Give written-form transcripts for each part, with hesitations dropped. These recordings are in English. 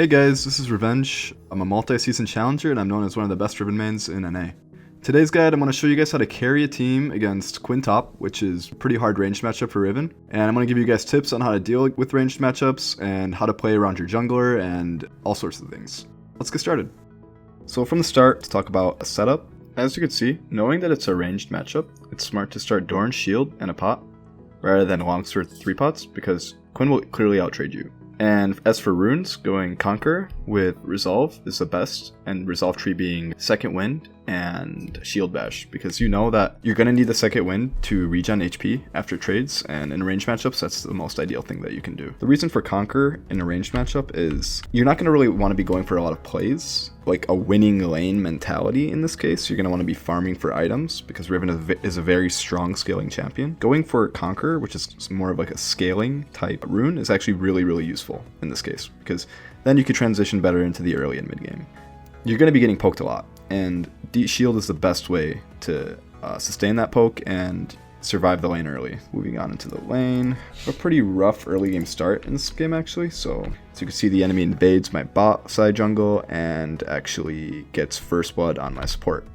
Hey guys, this is Revenge. I'm a multi-season challenger and I'm known as one of the best Riven mains in NA. Today's guide, I'm going to show you guys how to carry a team against Quinn top, which is a pretty hard ranged matchup for Riven. And I'm going to give you guys tips on how to deal with ranged matchups and how to play around your jungler and all sorts of things. Let's get started. So from the start, let's talk about a setup. As you can see, knowing that it's a ranged matchup, it's smart to start Doran's shield and a pot, rather than longsword 3 pots, because Quinn will clearly outtrade you. And as for runes, going Conquer with Resolve is the best, and Resolve Tree being Second Wind and Shield Bash, because you know that you're going to need the Second Wind to regen HP after trades, and in ranged matchups, that's the most ideal thing that you can do. The reason for Conquer in a ranged matchup is you're not going to really want to be going for a lot of plays, like a winning lane mentality in this case. You're going to want to be farming for items, because Riven is a very strong scaling champion. Going for Conquer, which is more of like a scaling type rune, is actually really useful in this case, because then you could transition better into the early and mid game. You're going to be getting poked a lot, and shield is the best way to sustain that poke and survive the lane early. Moving on into the lane, a pretty rough early game start in this game actually. So as you can see, the enemy invades my bot side jungle and actually gets first blood on my support,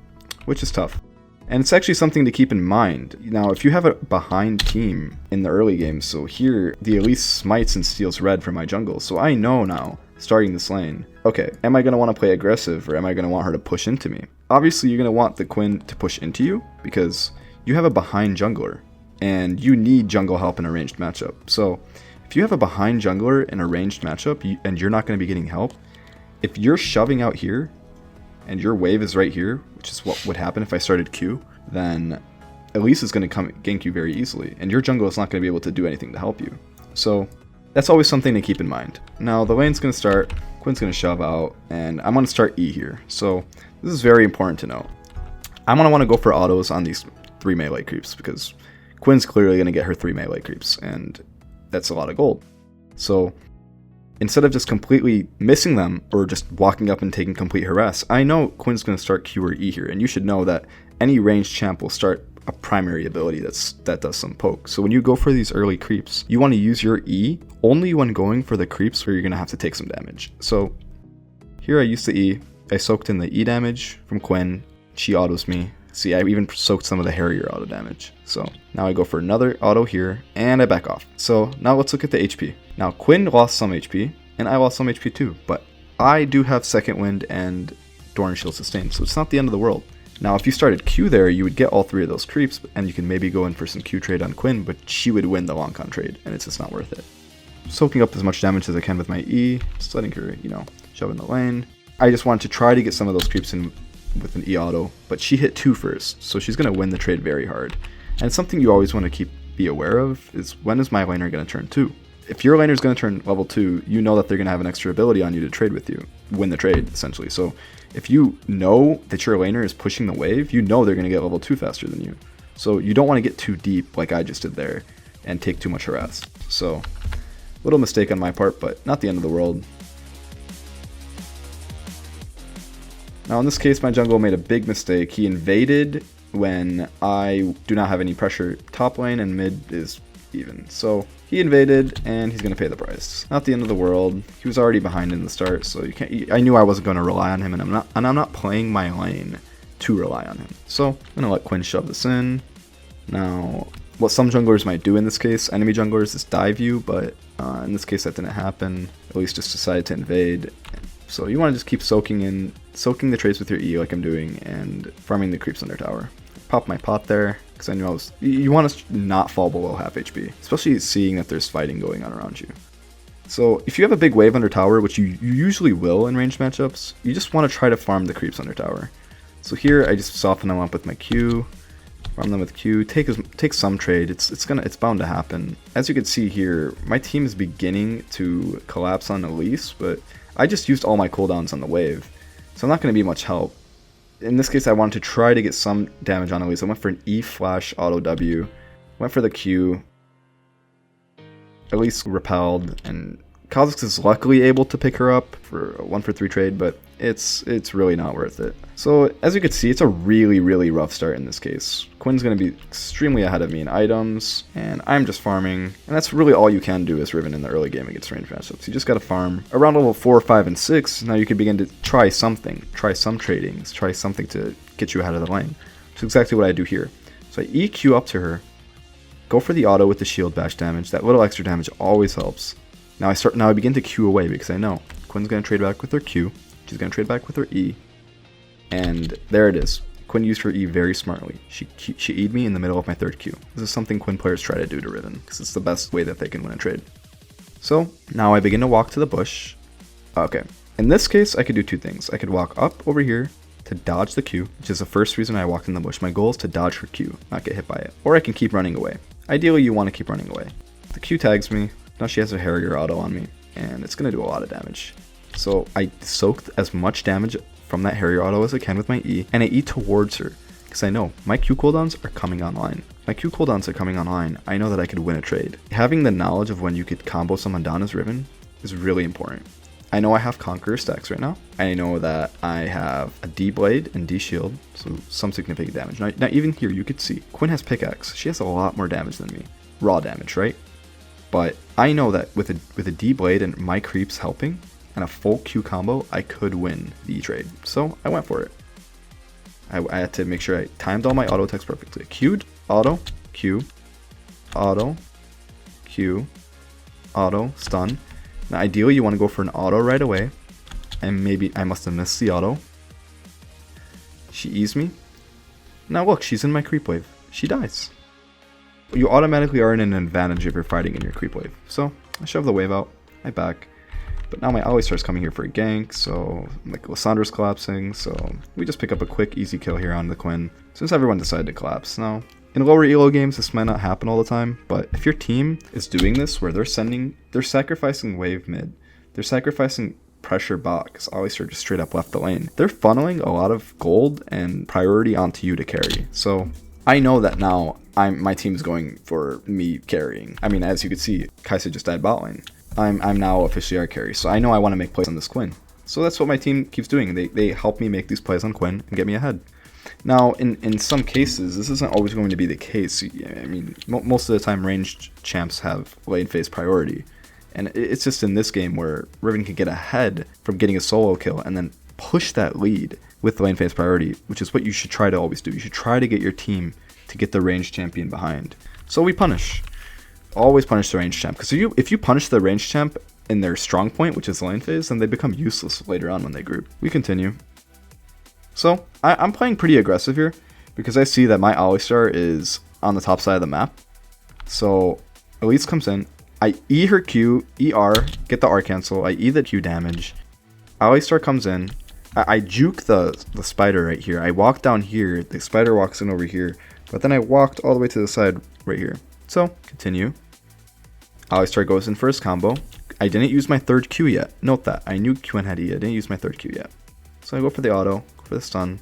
which is tough. And it's actually something to keep in mind. Now, if you have a behind team in the early game, so here the Elise smites and steals red from my jungle, so I know now, starting this lane, okay, am I going to want to play aggressive or am I going to want her to push into me? Obviously, you're going to want the Quinn to push into you because you have a behind jungler and you need jungle help in a ranged matchup. So if you have a behind jungler in a ranged matchup and you're not going to be getting help, if you're shoving out here and your wave is right here, which is what would happen if I started Q, then Elise is going to come gank you very easily, and your jungle is not going to be able to do anything to help you. So that's always something to keep in mind. Now the lane's going to start, Quinn's going to shove out, and I'm going to start E here. So this is very important to know. I'm going to want to go for autos on these 3 melee creeps, because Quinn's clearly going to get her 3 melee creeps, and that's a lot of gold. So instead of just completely missing them or just walking up and taking complete harass, I know Quinn's going to start Q or E here, and you should know that any ranged champ will start a primary ability that does some poke. So when you go for these early creeps, you want to use your E only when going for the creeps where you're going to have to take some damage. So here I used the E, I soaked in the E damage from Quinn, she autos me. See, I even soaked some of the Harrier auto damage. So now I go for another auto here, and I back off. So now let's look at the HP. Now Quinn lost some HP, and I lost some HP too, but I do have Second Wind and Doran Shield sustained, so it's not the end of the world. Now if you started Q there, you would get all 3 of those creeps, and you can maybe go in for some Q trade on Quinn, but she would win the long con trade, and it's just not worth it. Soaking up as much damage as I can with my E, just letting her, shove in the lane. I just wanted to try to get some of those creeps in with an E auto, but she hit 2 first, so she's going to win the trade very hard. And something you always want to be aware of is, when is my laner going to turn 2? If your laner is going to turn level 2, you know that they're going to have an extra ability on you to trade with you, win the trade essentially. So if you know that your laner is pushing the wave, you know they're going to get level 2 faster than you. So you don't want to get too deep like I just did there and take too much harass. So little mistake on my part, but not the end of the world. Now in this case, my jungle made a big mistake. He invaded when I do not have any pressure top lane and mid is even. So he invaded and he's going to pay the price. Not the end of the world. He was already behind in the start, so I knew I wasn't going to rely on him, and I'm not playing my lane to rely on him. So I'm going to let Quinn shove this in. Now what some junglers might do in this case, enemy junglers, is dive you, but in this case that didn't happen. At least just decided to invade. So you want to just keep soaking the trades with your E like I'm doing, and farming the creeps under tower. Pop my pot there, because I knew you want to not fall below half HP, especially seeing that there's fighting going on around you. So if you have a big wave under tower, which you usually will in ranged matchups, you just want to try to farm the creeps under tower. So here I just soften them up with my Q, farm them with Q, take some trade. It's bound to happen. As you can see here, my team is beginning to collapse on Elise, but I just used all my cooldowns on the wave, so I'm not going to be much help. In this case, I wanted to try to get some damage on Elise. I went for an E flash auto W, went for the Q. Elise repelled, and Kha'Zix is luckily able to pick her up for a 1-for-3 trade, but it's really not worth it. So as you can see, it's a really rough start in this case. Quinn's going to be extremely ahead of me in items, and I'm just farming. And that's really all you can do as Riven in the early game against range matchups. You just got to farm. Around level 4, 5, and 6, now you can begin to try something. Try some tradings. Try something to get you ahead of the lane. Which is exactly what I do here. So I EQ up to her. Go for the auto with the shield bash damage. That little extra damage always helps. Now I begin to Q away because I know Quinn's going to trade back with her Q. She's going to trade back with her E. And there it is. Quinn used her E very smartly. She E'd me in the middle of my third Q. This is something Quinn players try to do to Riven, because it's the best way that they can win a trade. So, now I begin to walk to the bush. Okay, in this case, I could do two things. I could walk up over here to dodge the Q, which is the first reason I walked in the bush. My goal is to dodge her Q, not get hit by it. Or I can keep running away. Ideally, you want to keep running away. The Q tags me. Now she has a Harrier auto on me, and it's going to do a lot of damage. So I soaked as much damage from that Harrier auto as I can with my E, and I E towards her, because I know my Q cooldowns are coming online. My Q cooldowns are coming online. I know that I could win a trade. Having the knowledge of when you could combo someone down as Riven is really important. I know I have Conqueror stacks right now. I know that I have a D Blade and D Shield, so some significant damage. Now even here you could see, Quinn has Pickaxe. She has a lot more damage than me. Raw damage, right? But I know that with a D Blade and my creeps helping, and a full Q combo, I could win the trade. So I went for it. I had to make sure I timed all my auto attacks perfectly. Q'd, auto, Q, auto, Q, auto, stun. Now ideally you want to go for an auto right away. And maybe I must have missed the auto. She E's me. Now look, she's in my creep wave. She dies. You automatically are in an advantage if you're fighting in your creep wave. So I shove the wave out. I back. But now my ally starts coming here for a gank, so like Lissandra's collapsing, so we just pick up a quick easy kill here on the Quinn, since everyone decided to collapse. Now, in lower elo games this might not happen all the time, but if your team is doing this where they're sacrificing wave mid, they're sacrificing pressure bot, because Alistar just straight up left the lane, they're funneling a lot of gold and priority onto you to carry. So I know that now my team is going for me carrying. I mean, as you can see, Kai'Sa just died bot lane. I'm now officially our carry, so I know I want to make plays on this Quinn. So that's what my team keeps doing. They help me make these plays on Quinn and get me ahead. Now, in some cases, this isn't always going to be the case. I mean, most of the time, ranged champs have lane phase priority. And it's just in this game where Riven can get ahead from getting a solo kill and then push that lead with lane phase priority, which is what you should try to always do. You should try to get your team to get the ranged champion behind. So we punish. Always punish the ranged champ, because if you punish the ranged champ in their strong point, which is lane phase, then they become useless later on when they group. We continue. So I'm playing pretty aggressive here because I see that my Alistar is on the top side of the map. So Elise comes in, I E her Q, ER, get the R cancel, I E the Q damage. Alistar comes in, I juke the spider right here. I walk down here, the spider walks in over here, but then I walked all the way to the side right here. So continue. Alistar goes in for his combo. I didn't use my third Q yet. Note that. I knew Quinn had E. I didn't use my third Q yet. So I go for the auto, go for the stun,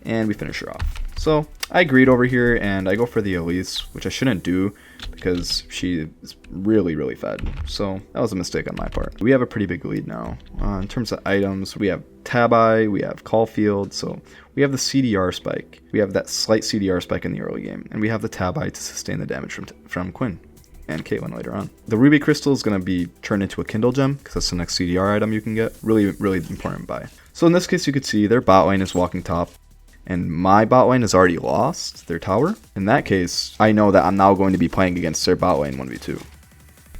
and we finish her off. So I agreed over here, and I go for the Elise, which I shouldn't do because she is really, really fed. So that was a mistake on my part. We have a pretty big lead now. In terms of items, we have Tabi, we have Caulfield, so we have the CDR spike. We have that slight CDR spike in the early game, and we have the Tabi to sustain the damage from Quinn and Caitlyn later on. The Ruby Crystal is going to be turned into a Kindle Gem, because that's the next CDR item you can get. Really, really important buy. So in this case, you could see their bot lane is walking top, and my bot lane has already lost their tower. In that case, I know that I'm now going to be playing against their bot lane 1v2.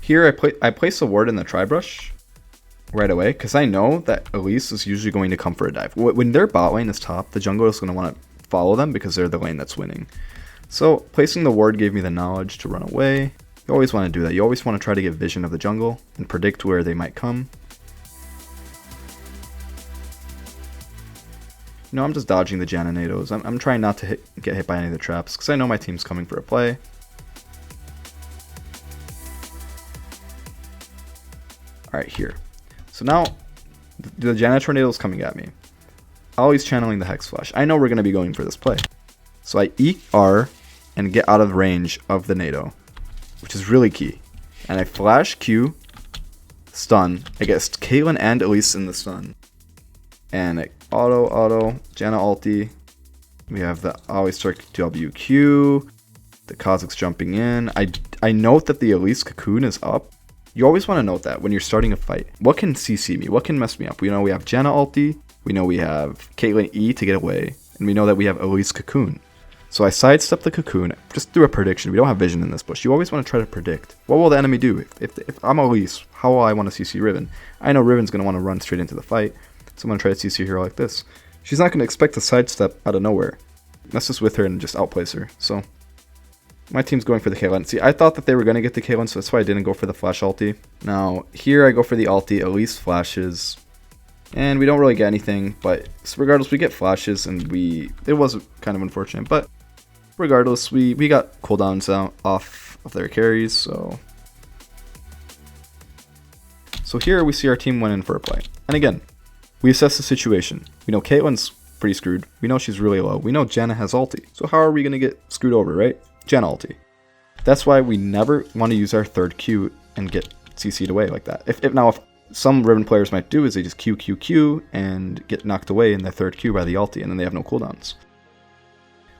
Here, I place a ward in the tri-brush right away, because I know that Elise is usually going to come for a dive. When their bot lane is top, the jungler is going to want to follow them because they're the lane that's winning. So placing the ward gave me the knowledge to run away. You always want to do that. You always want to try to get vision of the jungle and predict where they might come. You know, I'm just dodging the Janinados. I'm trying not to get hit by any of the traps because I know my team's coming for a play. Alright, here. So now, the Janina Tornado is coming at me. Always channeling the Hex Flash. I know we're going to be going for this play. So I ER and get out of range of the Nado, which is really key. And I flash Q, stun. I get Caitlyn and Elise in the stun. And I auto, Janna ulti, We have the always start WQ. The Kazakh's jumping in. I note that the Elise Cocoon is up. You always want to note that when you're starting a fight. What can CC me? What can mess me up? We know we have Janna ulti. We know we have Caitlyn E to get away. And we know that we have Elise Cocoon. So I sidestep the Cocoon just through a prediction. We don't have vision in this bush. You always want to try to predict. What will the enemy do? If I'm Elise, how will I want to CC Riven? I know Riven's going to want to run straight into the fight. So I'm going to try to CC her like this. She's not going to expect a sidestep out of nowhere. Messes with her and just outplays her. So my team's going for the Caitlyn. See, I thought that they were going to get the Caitlyn, so that's why I didn't go for the flash ulti. Now, here I go for the ulti. Elise flashes. And we don't really get anything, but regardless, we get flashes, and it was kind of unfortunate, but regardless, we got cooldowns out off of their carries, so here we see our team went in for a play. And again, we assess the situation. We know Caitlyn's pretty screwed. We know she's really low. We know Janna has ulti. So how are we going to get screwed over, right? Janna ulti. That's why we never want to use our third Q and get CC'd away like that. If some Riven players might do is they just Q and get knocked away in their third Q by the ulti, and then they have no cooldowns.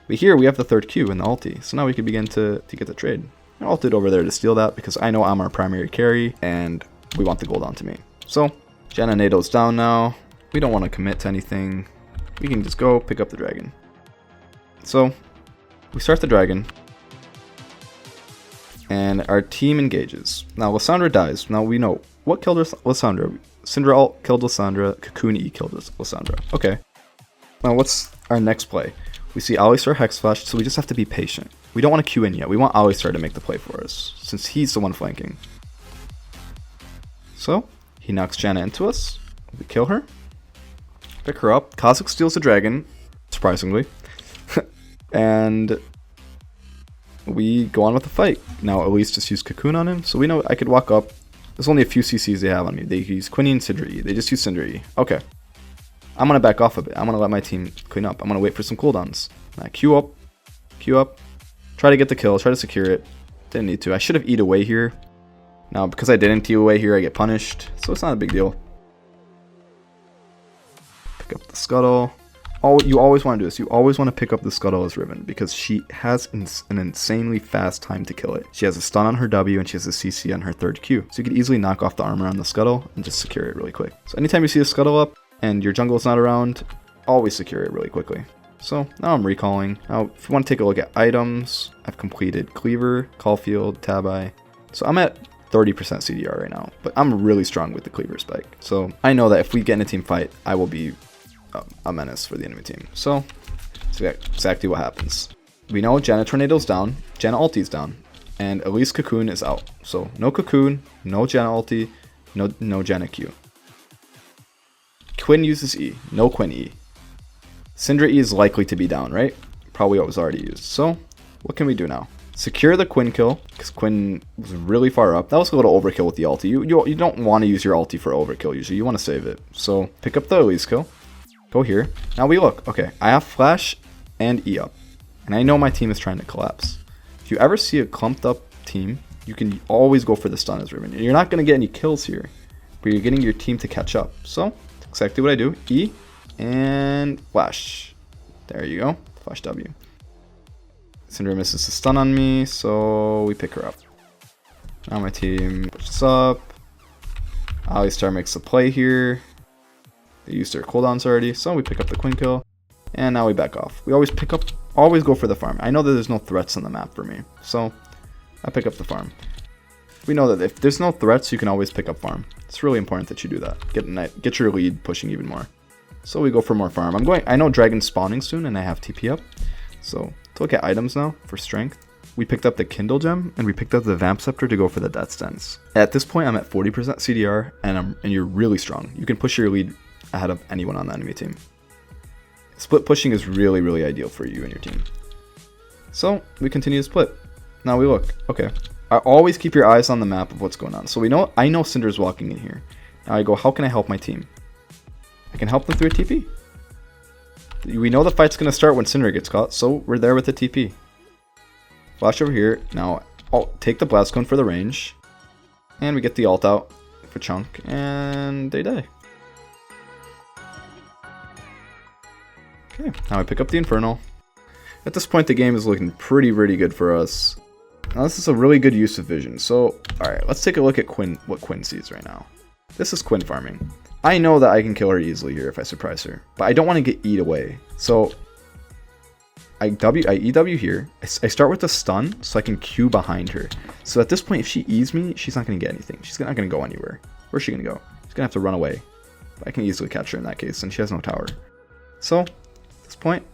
But here we have the third Q in the ulti, so now we can begin to get the trade. I ulted over there to steal that because I know I'm our primary carry, and we want the gold onto me. So, Janna Nado's down now. We don't want to commit to anything. We can just go pick up the dragon. So, we start the dragon. And our team engages. Now, Lissandra dies. Now, we know what killed Lissandra. Syndra ult killed Lissandra. Cocoon E killed Lissandra. Okay. Now, what's our next play? We see Alistar Hex Flash, so we just have to be patient. We don't want to Q in yet. We want Alistar to make the play for us, since he's the one flanking. So, he knocks Janna into us. We kill her. Pick her up. Kazakh steals the dragon, surprisingly. And we go on with the fight. Now, Elise just used Cocoon on him, so we know I could walk up. There's only a few CCs they have on me. They use Quinn and Syndra E. They just use Syndra E. Okay. I'm going to back off a bit. I'm going to let my team clean up. I'm going to wait for some cooldowns. Q up. Try to get the kill. Try to secure it. Didn't need to. I should have E'd away here. Now, because I didn't E away here, I get punished. So it's not a big deal. Pick up the Scuttle. You always want to do this. You always want to pick up the Scuttle as Riven, because she has an insanely fast time to kill it. She has a stun on her W, and she has a CC on her third Q. So you could easily knock off the armor on the Scuttle and just secure it really quick. So anytime you see a Scuttle up, and your jungle is not around, always secure it really quickly. So now I'm recalling. Now, if you want to take a look at items, I've completed Cleaver, Caulfield, Tabi. So I'm at 30% CDR right now, but I'm really strong with the Cleaver spike. So I know that if we get in a team fight, I will be a menace for the enemy team. So that's exactly what happens. We know Janna Tornado's down, Janna ulti's down, and Elise Cocoon is out. So no Cocoon, no Janna ulti, no Janna Q. Quinn uses E. No Quinn E. Syndra E is likely to be down, right? Probably what was already used. So, what can we do now? Secure the Quinn kill, because Quinn was really far up. That was a little overkill with the ulti. You don't want to use your ulti for overkill usually. You want to save it. So, pick up the Elise kill. Go here. Now we look. Okay, I have Flash and E up. And I know my team is trying to collapse. If you ever see a clumped up team, you can always go for the stun as Riven. You're not going to get any kills here, but you're getting your team to catch up. So, exactly what I do. E and Flash. There you go. Flash W. Syndra misses the stun on me, so we pick her up. Now my team pushes up. Alistar makes a play here. They used their cooldowns already, so we pick up the Quinn kill. And now we back off. We always go for the farm. I know that there's no threats on the map for me, so I pick up the farm. We know that if there's no threats, you can always pick up farm. It's really important that you do that. Get your lead pushing even more. So we go for more farm. I know Dragon's spawning soon, and I have TP up. So to look at items now for strength, we picked up the Kindle gem, and we picked up the Vamp Scepter to go for the Death Stance. At this point, I'm at 40% CDR, and you're really strong. You can push your lead ahead of anyone on the enemy team. Split pushing is really, really ideal for you and your team. So we continue to split. Now we look. Okay. I always keep your eyes on the map of what's going on. So I know Syndra's walking in here. Now I go, how can I help my team? I can help them through a TP. We know the fight's going to start when Syndra gets caught, so we're there with the TP. Flash over here. Now I'll take the Blast Cone for the range. And we get the ult out for Chunk, and they die. Okay, now I pick up the Infernal. At this point, the game is looking pretty good for us. Now, this is a really good use of vision. So, alright, let's take a look at what Quinn sees right now. This is Quinn Farming. I know that I can kill her easily here if I surprise her, but I don't want to get E'd away. So, I EW here. I start with a stun so I can Q behind her. So at this point, if she E's me, she's not going to get anything. She's not going to go anywhere. Where's she going to go? She's going to have to run away. But I can easily catch her in that case, and she has no tower. So, at this point,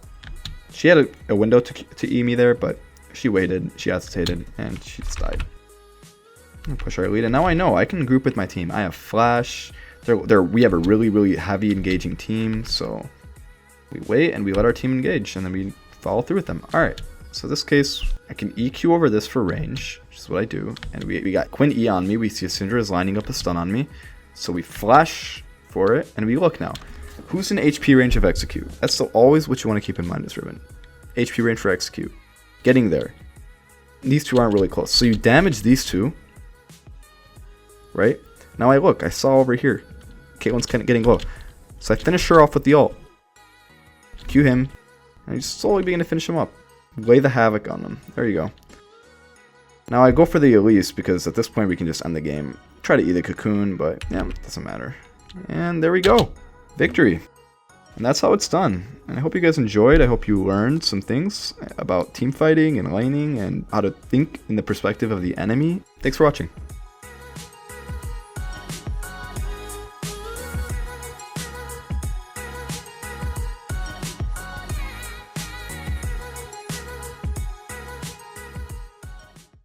she had a window to E me there, but she waited, she hesitated, and she just died. I'm going to push our lead, and now I know I can group with my team. I have Flash. We have a really heavy engaging team, so we wait and we let our team engage, and then we follow through with them. Alright, so this case, I can EQ over this for range, which is what I do. And we got Quinn E on me. We see Syndra is lining up a stun on me. So we flash for it, and we look now. Who's in HP range of execute? That's still always what you want to keep in mind as Riven. HP range for execute. Getting there. These two aren't really close. So you damage these two. Right? Now I saw over here. Caitlyn's kind of getting low. So I finish her off with the ult. Q him. And you slowly begin to finish him up. Lay the havoc on them. There you go. Now I go for the Elise because at this point we can just end the game. Try to eat the cocoon, but yeah, it doesn't matter. And there we go. Victory. And that's how it's done. And I hope you guys enjoyed. I hope you learned some things about team fighting and laning and how to think in the perspective of the enemy. Thanks for watching.